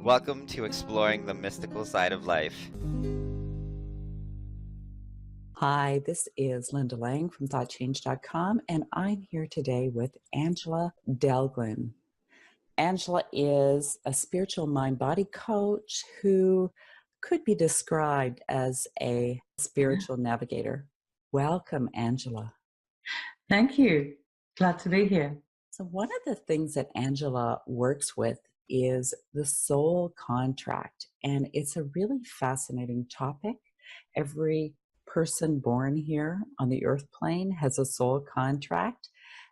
Welcome to exploring the mystical side of life. Hi, this is Linda Lang from ThoughtChange.com, and I'm here today with Angela Delglin. Angela is a spiritual mind-body coach who could be described as a spiritual navigator. Welcome, Angela. Thank you. Glad to be here. So one of the things that Angela works with is the soul contract, and it's a really fascinating topic. Every person born here on the earth plane has a soul contract,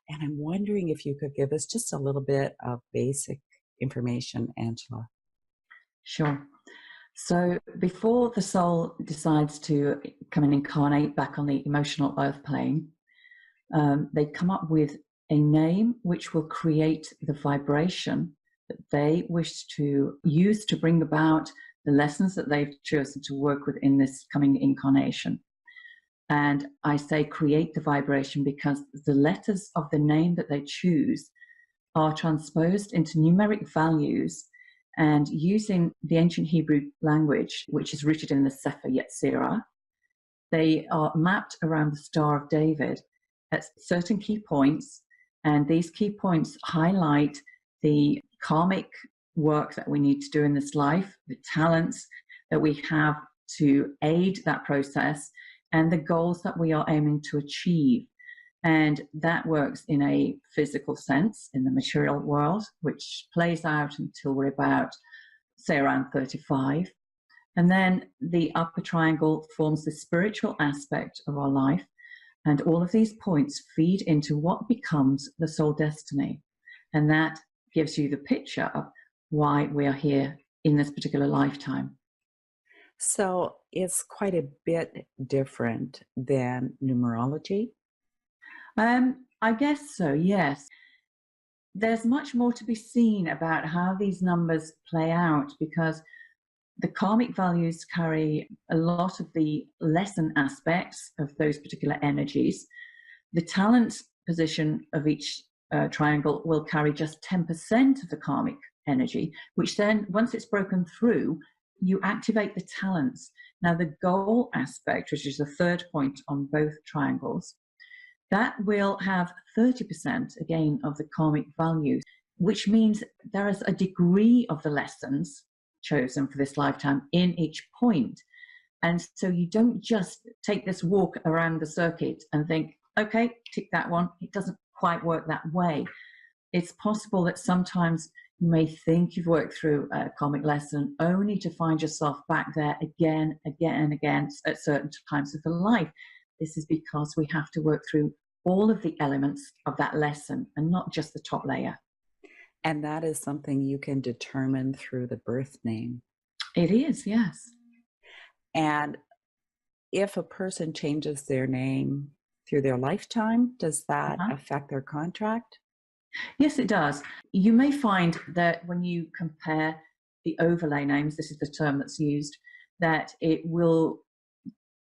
and I'm wondering if you could give us just a little bit of basic information, Angela. Sure. So before the soul decides to come and incarnate back on the emotional earth plane, they come up with a name which will create the vibration that they wish to use to bring about the lessons that they've chosen to work with in this coming incarnation. And I say create the vibration because the letters of the name that they choose are transposed into numeric values, and using the ancient Hebrew language, which is rooted in the Sefer Yetzirah, they are mapped around the Star of David at certain key points, and these key points highlight the karmic work that we need to do in this life, the talents that we have to aid that process, and the goals that we are aiming to achieve. And that works in a physical sense in the material world, which plays out until we're about, say, around 35. And then the upper triangle forms the spiritual aspect of our life. And all of these points feed into what becomes the soul destiny. And that gives you the picture of why we are here in this particular lifetime. So it's quite a bit different than numerology. I guess so, yes. There's much more to be seen about how these numbers play out, because the karmic values carry a lot of the lesson aspects of those particular energies. The talent position of each triangle will carry just 10% of the karmic energy, which then, once it's broken through, you activate the talents. Now, the goal aspect, which is the third point on both triangles, that will have 30% again of the karmic values, which means there is a degree of the lessons chosen for this lifetime in each point. And so you don't just take this walk around the circuit and think, okay, tick that one. It doesn't quite work that way. It's possible that sometimes you may think you've worked through a karmic lesson only to find yourself back there again and again at certain times of the life. This is because we have to work through all of the elements of that lesson and not just the top layer. And that is something you can determine through the birth name. It is, yes. And if a person changes their name through their lifetime, does that affect their contract? Yes, it does. You may find that when you compare the overlay names, this is the term that's used, that it will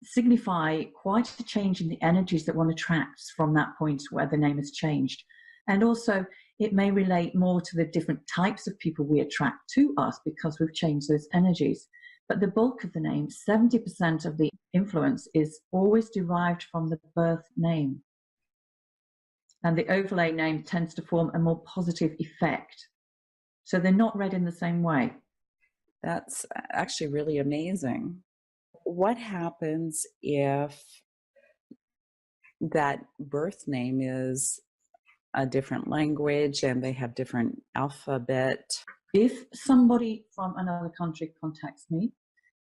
signify quite a change in the energies that one attracts from that point where the name has changed. And also, it may relate more to the different types of people we attract to us because we've changed those energies. But the bulk of the name, 70% of the influence, is always derived from the birth name. And the overlay name tends to form a more positive effect. So they're not read in the same way. That's actually really amazing. What happens if that birth name is a different language and they have different alphabet? If somebody from another country contacts me,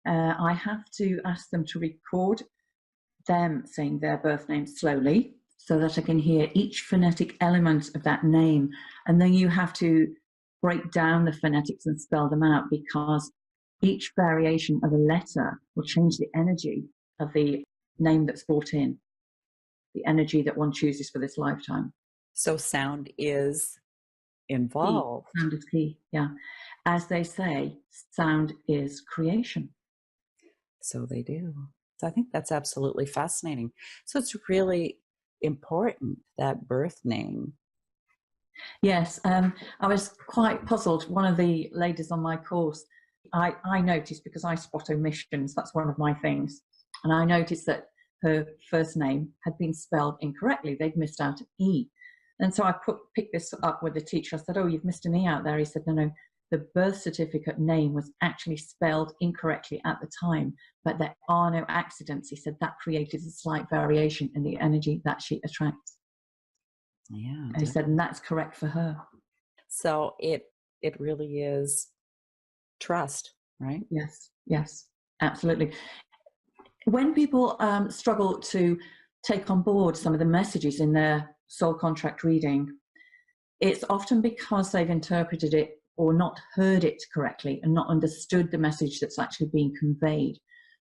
I have to ask them to record them saying their birth name slowly so that I can hear each phonetic element of that name. And then you have to break down the phonetics and spell them out, because each variation of a letter will change the energy of the name that's brought in, the energy that one chooses for this lifetime. So sound is involved. Key. Sound is key, yeah. As they say, sound is creation. So they do. So I think that's absolutely fascinating. So it's really important, that birth name. Yes, I was quite puzzled. One of the ladies on my course, I noticed, because I spot omissions, that's one of my things. And I noticed that her first name had been spelled incorrectly. They'd missed out an E. And so I picked this up with the teacher. I said, oh, you've missed an E out there. He said, no, no, the birth certificate name was actually spelled incorrectly at the time, but there are no accidents. He said that created a slight variation in the energy that she attracts. Yeah. And he said, and that's correct for her. So it really is trust, right? Yes, yes, absolutely. When people struggle to take on board some of the messages in their soul contract reading, it's often because they've interpreted it or not heard it correctly and not understood the message that's actually being conveyed.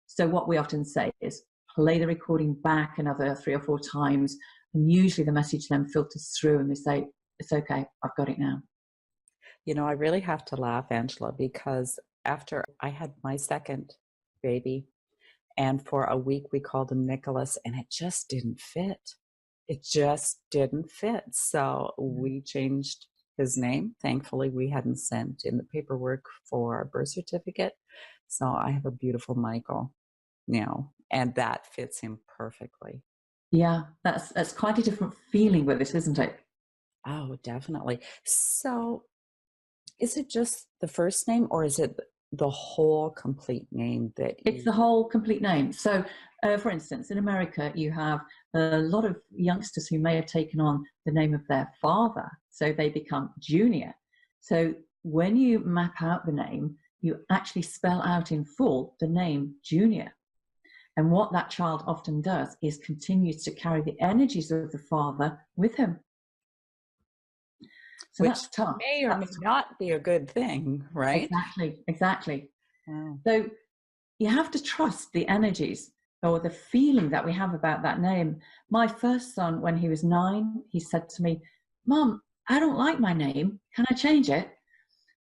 So what we often say is play the recording back another 3 or 4 times, and usually the message then filters through and they say, it's okay, I've got it now. You know, I really have to laugh, Angela, because after I had my second baby, and for a week we called him Nicholas, and it just didn't fit. It just didn't fit. So we changed his name. Thankfully, we hadn't sent in the paperwork for our birth certificate. So I have a beautiful Michael now, and that fits him perfectly. Yeah, that's quite a different feeling with it, isn't it? Oh, definitely. So is it just the first name, or is it the whole complete name that It's the whole complete name. So, for instance, in America, you have a lot of youngsters who may have taken on the name of their father, so they become Junior. So when you map out the name, you actually spell out in full the name Junior. And what that child often does is continues to carry the energies of the father with him. So which that's tough. may or may not be a good thing, right? Exactly, exactly. Wow. So you have to trust the energies or the feeling that we have about that name. My first son, when he was 9, he said to me, Mom, I don't like my name. Can I change it?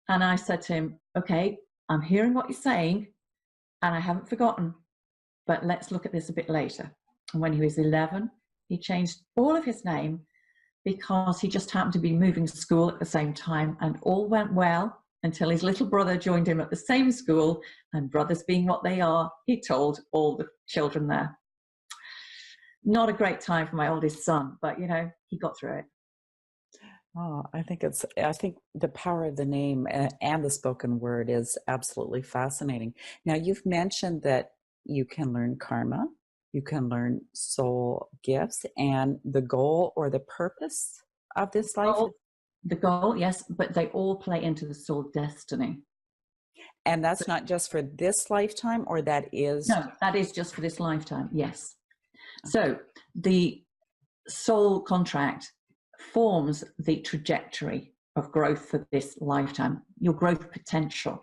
And I said to him, okay, I'm hearing what you're saying and I haven't forgotten, but let's look at this a bit later. And when he was 11, he changed all of his name because he just happened to be moving school at the same time, and all went well until his little brother joined him at the same school, and brothers being what they are, he told all the children there. Not a great time for my oldest son, but you know, he got through it. Oh, I think the power of the name and the spoken word is absolutely fascinating. Now, you've mentioned that you can learn karma, you can learn soul gifts, and the goal or the purpose of this life. The goal, yes, but they all play into the soul destiny. And that's not just for this lifetime, or that is? No, that is just for this lifetime, yes. So the soul contract forms the trajectory of growth for this lifetime, your growth potential.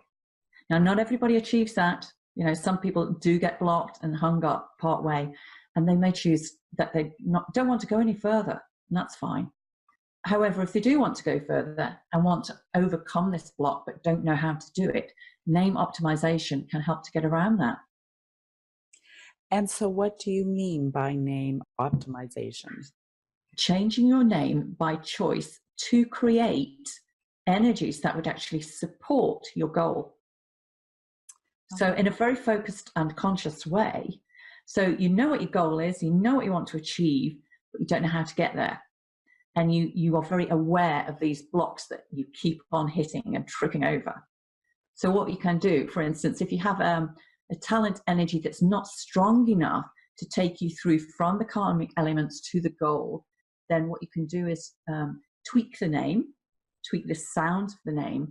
Now, not everybody achieves that. You know, some people do get blocked and hung up part way, and they may choose that they don't want to go any further, and that's fine. However, if they do want to go further and want to overcome this block but don't know how to do it, name optimization can help to get around that. And so what do you mean by name optimization? Changing your name by choice to create energies that would actually support your goal. So in a very focused and conscious way. So you know what your goal is, you know what you want to achieve, but you don't know how to get there. And you are very aware of these blocks that you keep on hitting and tripping over. So what you can do, for instance, if you have a talent energy that's not strong enough to take you through from the karmic elements to the goal, then what you can do is tweak the name, tweak the sound of the name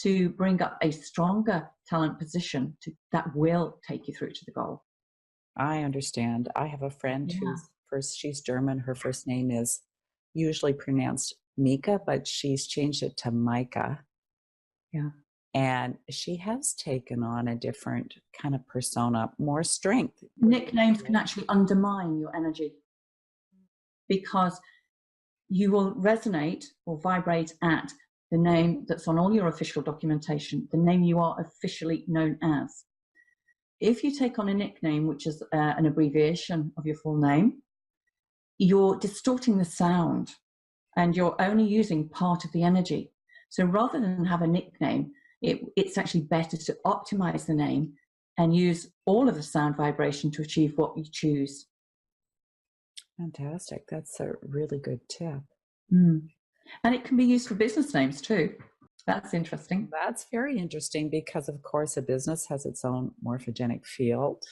to bring up a stronger talent position that will take you through to the goal. I understand. I have a friend she's German. Her first name is usually pronounced Mika, but she's changed it to Micah. Yeah. And she has taken on a different kind of persona, more strength. Nicknames can actually undermine your energy because you will resonate or vibrate at the name that's on all your official documentation, the name you are officially known as. If you take on a nickname, which is an abbreviation of your full name, you're distorting the sound. and you're only using part of the energy. So rather than have a nickname, it's actually better to optimize the name and use all of the sound vibration to achieve what you choose. Fantastic. That's a really good tip. Mm. And it can be used for business names too. That's interesting. That's very interesting because, of course, a business has its own morphogenic field.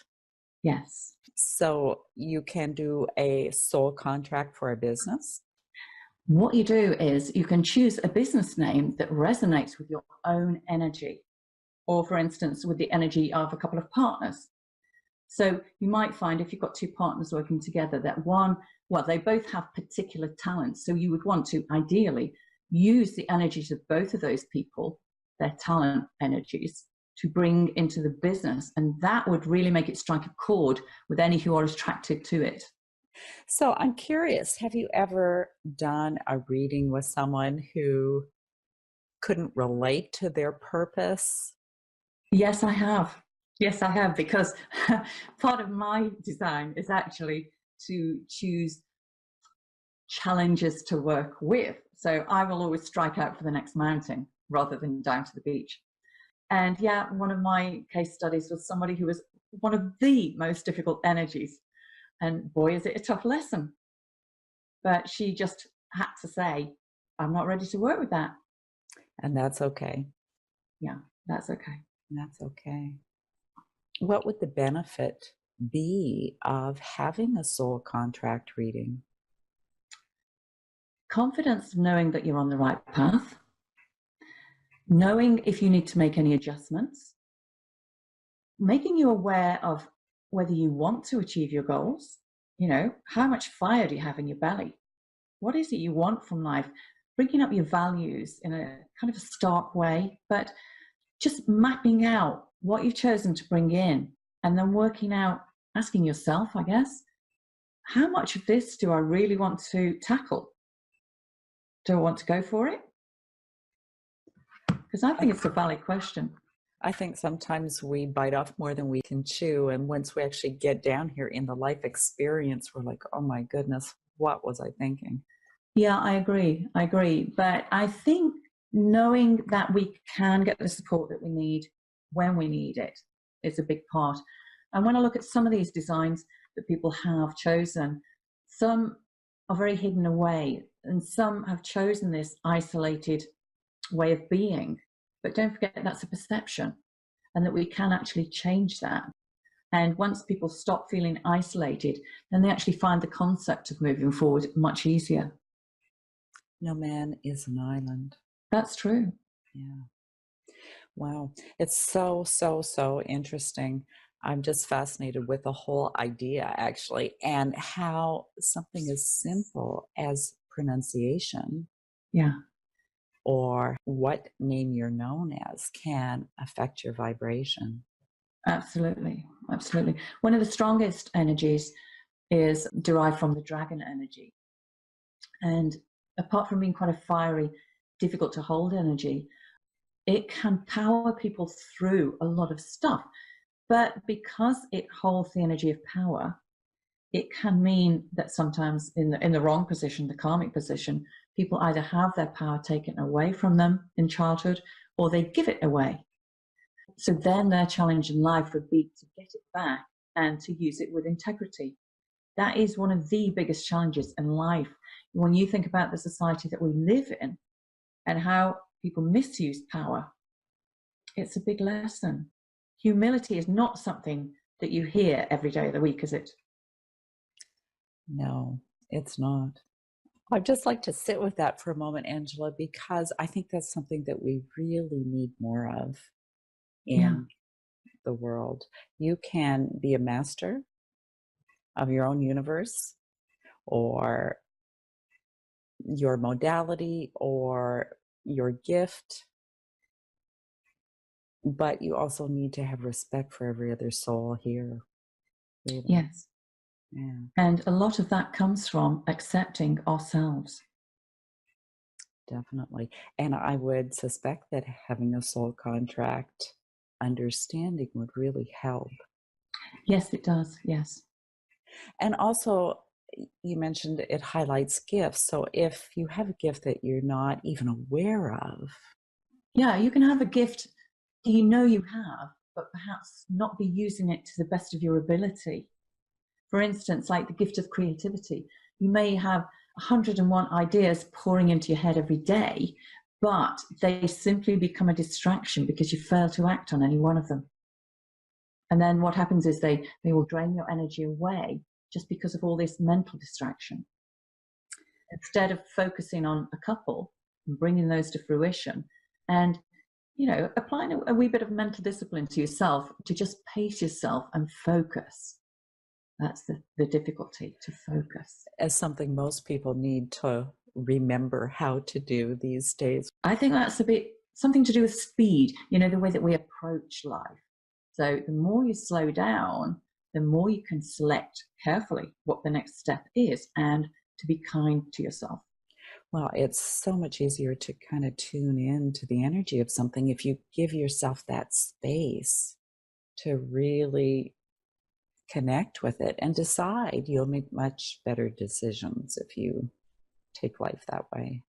Yes. So you can do a soul contract for a business. What you do is you can choose a business name that resonates with your own energy, or for instance, with the energy of a couple of partners. So you might find if you've got two partners working together that one, well, they both have particular talents. So you would want to ideally use the energies of both of those people, their talent energies, to bring into the business. And that would really make it strike a chord with any who are attracted to it. So I'm curious, have you ever done a reading with someone who couldn't relate to their purpose? Yes, I have. Yes, I have, because part of my design is actually to choose challenges to work with. So I will always strike out for the next mountain rather than down to the beach. And yeah, one of my case studies was somebody who was one of the most difficult energies. And boy, is it a tough lesson. But she just had to say, I'm not ready to work with that. And that's okay. Yeah, that's okay. That's okay. What would the benefit be of having a soul contract reading? Confidence, knowing that you're on the right path, knowing if you need to make any adjustments, making you aware of whether you want to achieve your goals. You know, how much fire do you have in your belly? What is it you want from life? Bringing up your values in a kind of a stark way, but just mapping out what you've chosen to bring in, and then working out, asking yourself, I guess, how much of this do I really want to tackle? Do I want to go for it? Because I think it's a valid question. I think sometimes we bite off more than we can chew. And once we actually get down here in the life experience, we're like, oh my goodness, what was I thinking? Yeah, I agree. I agree. But I think knowing that we can get the support that we need when we need it is a big part. And when I look at some of these designs that people have chosen, some are very hidden away, and some have chosen this isolated way of being. But don't forget that's a perception, and that we can actually change that. And once people stop feeling isolated, then they actually find the concept of moving forward much easier. No man is an island. That's true. Yeah. Wow. It's so interesting. I'm just fascinated with the whole idea, actually, and how something as simple as pronunciation, Yeah, or what name you're known as, can affect your vibration. absolutely. Absolutely. One of the strongest energies is derived from the dragon energy. And apart from being quite a fiery, difficult to hold energy, it can power people through a lot of stuff. But because it holds the energy of power, it can mean that sometimes in the wrong position, the karmic position, people either have their power taken away from them in childhood, or they give it away. So then their challenge in life would be to get it back and to use it with integrity. That is one of the biggest challenges in life. When you think about the society that we live in and how people misuse power, it's a big lesson. Humility is not something that you hear every day of the week, is it? No, it's not. I'd just like to sit with that for a moment, Angela, because I think that's something that we really need more of in the world. You can be a master of your own universe, or your modality, or your gift, but you also need to have respect for every other soul here. Really. Yes. Yeah. And a lot of that comes from accepting ourselves. Definitely. And I would suspect that having a soul contract understanding would really help. Yes, it does. Yes. And also, you mentioned it highlights gifts. So if you have a gift that you're not even aware of, Yeah, you can have a gift you know you have, but perhaps not be using it to the best of your ability. For instance, like the gift of creativity, you may have 101 ideas pouring into your head every day, but they simply become a distraction because you fail to act on any one of them. And then what happens is they will drain your energy away just because of all this mental distraction. Instead of focusing on a couple and bringing those to fruition and, you know, applying a wee bit of mental discipline to yourself to just pace yourself and focus. That's the difficulty, to focus. as something most people need to remember how to do these days. I think that's a bit something to do with speed, you know, the way that we approach life. So the more you slow down, the more you can select carefully what the next step is and to be kind to yourself. Well, it's so much easier to kind of tune in to the energy of something if you give yourself that space to really connect with it and decide. You'll make much better decisions if you take life that way.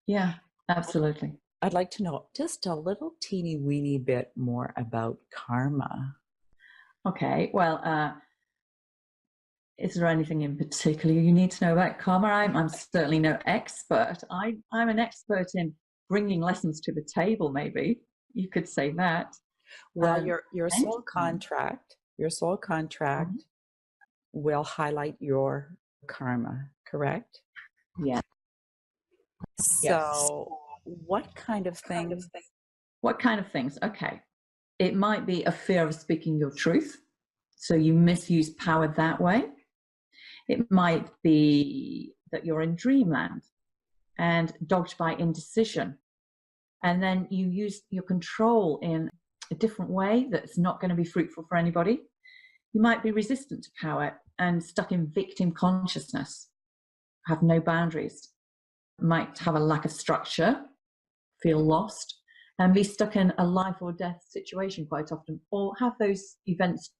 Yeah, absolutely. I'd like to know just a little teeny weeny bit more about karma. Okay, well, is there anything in particular you need to know about karma? I'm certainly no expert. I'm an expert in bringing lessons to the table, maybe. You could say that. Well, Um, your soul contract, Mhm. will highlight your karma, correct? Yeah. Yes. So, what kind of things? What kind of things? Okay. It might be a fear of speaking your truth. So you misuse power that way. It might be that you're in dreamland and dogged by indecision. And then you use your control in a different way that's not going to be fruitful for anybody. You might be resistant to power and stuck in victim consciousness, have no boundaries, might have a lack of structure, feel lost, and be stuck in a life or death situation quite often, or have those events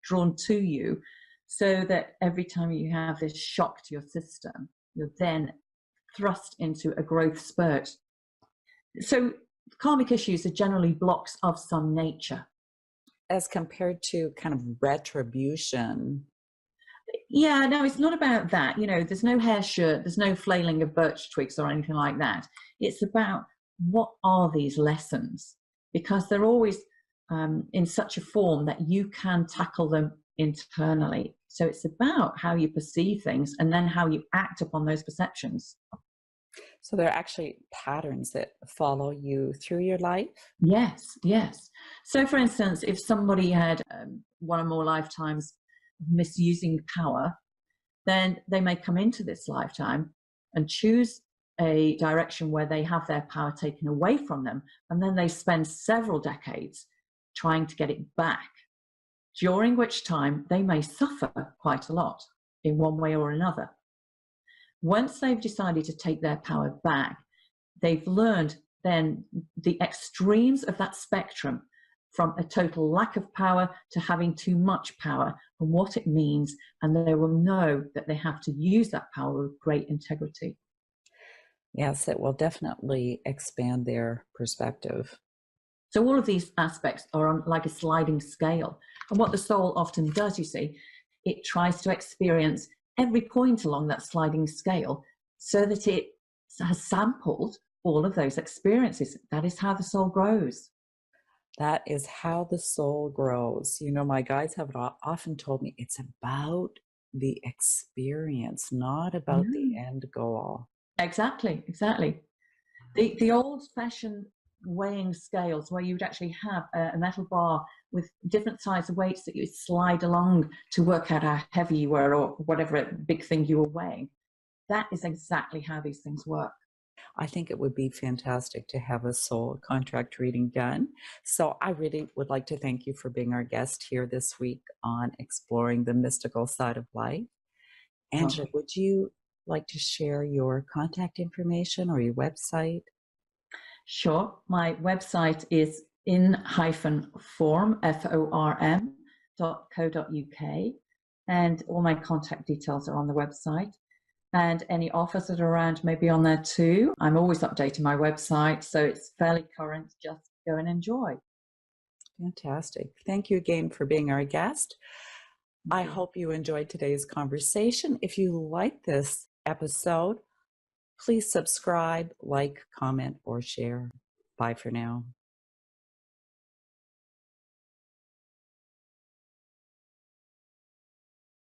drawn to you so that every time you have this shock to your system, you're then thrust into a growth spurt. So karmic issues are generally blocks of some nature. As compared to kind of retribution. Yeah, no, it's not about that. You know, there's no hair shirt, there's no flailing of birch twigs or anything like that. It's about what are these lessons? Because they're always in such a form that you can tackle them internally. So it's about how you perceive things and then how you act upon those perceptions. So there are actually patterns that follow you through your life. Yes, yes. So, for instance, if somebody had one or more lifetimes of misusing power, then they may come into this lifetime and choose a direction where they have their power taken away from them, and then they spend several decades trying to get it back, during which time they may suffer quite a lot in one way or another. Once they've decided to take their power back, they've learned then the extremes of that spectrum, from a total lack of power to having too much power and what it means, and they will know that they have to use that power with great integrity. Yes, it will definitely expand their perspective. So all of these aspects are on like a sliding scale, and what the soul often does, you see, it tries to experience every point along that sliding scale so that it has sampled all of those experiences. That is how the soul grows. That is how the soul grows. You know, my guides have often told me it's about the experience, not about the Yeah. end goal. Exactly, exactly. The old-fashioned weighing scales, where you would actually have a metal bar with different size weights that you would slide along to work out how heavy you were or whatever big thing you were weighing. That is exactly how these things work. I think it would be fantastic to have a soul contract reading done. So I really would like to thank you for being our guest here this week on Exploring the Mystical Side of Life. Angela, Okay. would you like to share your contact information or your website? Sure. My website is in-form, form.co.uk. and all my contact details are on the website. And any offers that are around may be on there too. I'm always updating my website, so it's fairly current. Just go and enjoy. Fantastic. Thank you again for being our guest. I you. hope you enjoyed today's conversation. If you like this episode, please subscribe, like, comment, or share. Bye for now.